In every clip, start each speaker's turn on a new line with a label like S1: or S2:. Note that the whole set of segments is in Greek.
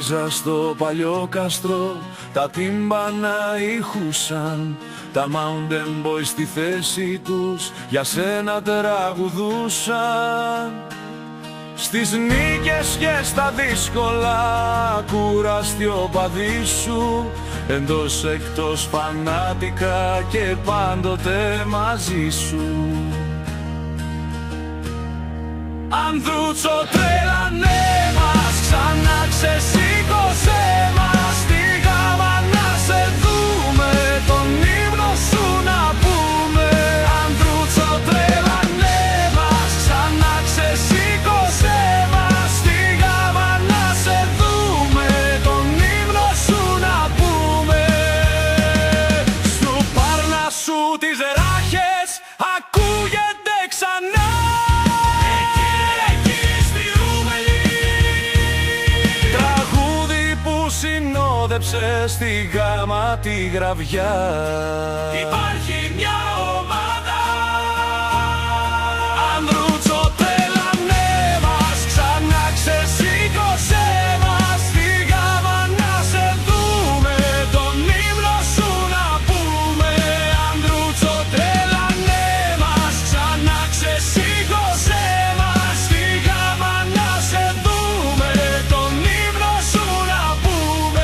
S1: Έπαιζα στο παλιό κάστρο, τα τύμπανα ηχούσαν, τα Mountain Boys στη θέση τους για σένα τραγουδούσαν. Στις νίκες και στα δύσκολα κουραστεί ο παδί σου, εντός εκτός φανάτικα και πάντοτε μαζί σου. Ανδρούτσο τρέλανέ μας, ξανά ξεσήκωσέ μας, στη γάμα να σε δούμε, τον ύμνο σου να πούμε. Ανδρούτσο τρέλανέ μας, ξανά ξεσήκωσέ μας, στη γάμα να σε δούμε, τον ύμνο σου να πούμε. Στου Πάρνασσου τις ράχες ακούγεται ξανά, συνόδεψε στη γάμα τη γραβιά. Υπάρχει μια ομάδα, Ανδρούτσο τρέλανέ μας, ξανά ξεσήκωσέ μας, στη γάμα να σε δούμε, τον ύμνο σου να πούμε. Ανδρούτσο τρέλανέ μας, ξανά ξεσήκωσέ μας, στη γάμα να σε δούμε, τον ύμνο σου να πούμε.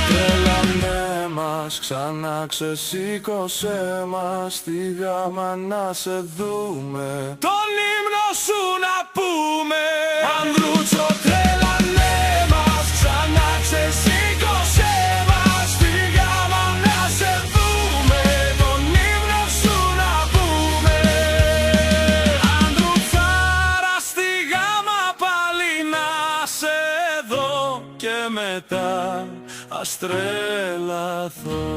S1: Τρέλανέ μας, ξανά ξεσήκωσέ μας, στη γάμα να σε δούμε, τον ύμνο σου να πούμε. Ανδρούτσο τρέλανέ μας, ξανά ξεσήκωσέ μας, στη γάμα να σε δούμε, τον ύμνο σου να πούμε. Ανδρουτσάρα, στη γάμα πάλι να σε δω και μετά ας τρελαθώ.